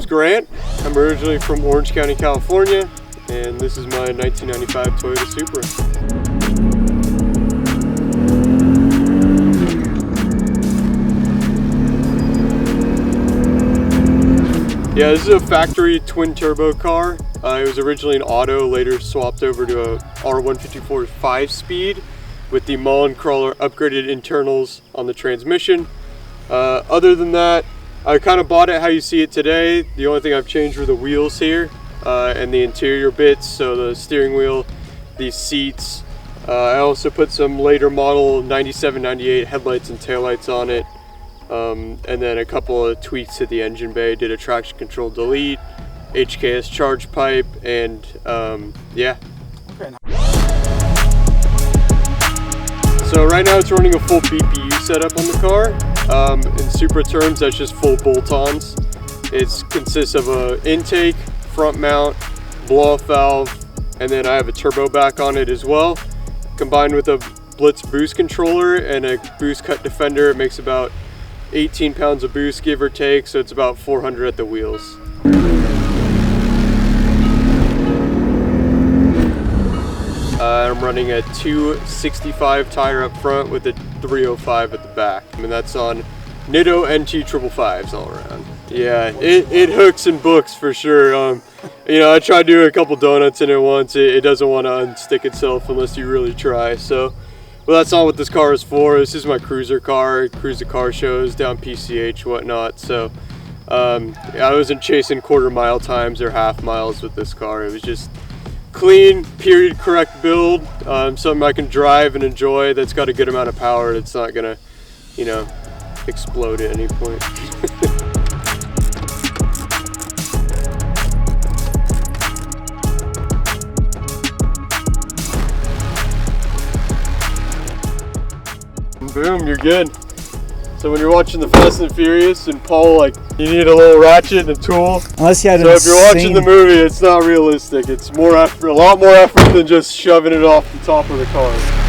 name's Grant. I'm originally from Orange County, California, and this is my 1995 Toyota Supra. Yeah, this is a factory twin turbo car. It was originally an auto, later swapped over to a R154 5-speed with the Mullen crawler upgraded internals on the transmission. Other than that, I kind of bought it how you see it today. The only thing I've changed were the wheels here and the interior bits, so the steering wheel, these seats. I also put some later model 97, 98 headlights and taillights on it. And then a couple of tweaks to the engine bay. Did a traction control delete, HKS charge pipe, and yeah. Okay. So right now it's running a full BPU setup on the car. In Supra terms, that's just full bolt-ons. It consists of an intake, front mount, blow-off valve, and then I have a turbo back on it as well. Combined with a Blitz Boost controller and a boost cut defender, it makes about 18 pounds of boost, give or take, so it's about 400 at the wheels. I'm running a 265 tire up front with a 305 at the back. I mean, that's on Nitto NT 555s all around. Yeah, it hooks and books for sure. You know, I tried doing a couple donuts in it once. It doesn't want to unstick itself unless you really try. So, well, that's not what this car is for. This is my cruiser car. I cruise the car shows down PCH, whatnot. So, I wasn't chasing quarter-mile times or half miles with this car. It was just clean, period correct build, something I can drive and enjoy that's got a good amount of power. It's not gonna, you know, explode at any point. Boom, you're good. So when you're watching the Fast and Furious and Paul, like, you need a little ratchet and a tool. Unless you had so if you're watching the movie, it's not realistic. It's more effort, a lot more effort than just shoving it off the top of the car.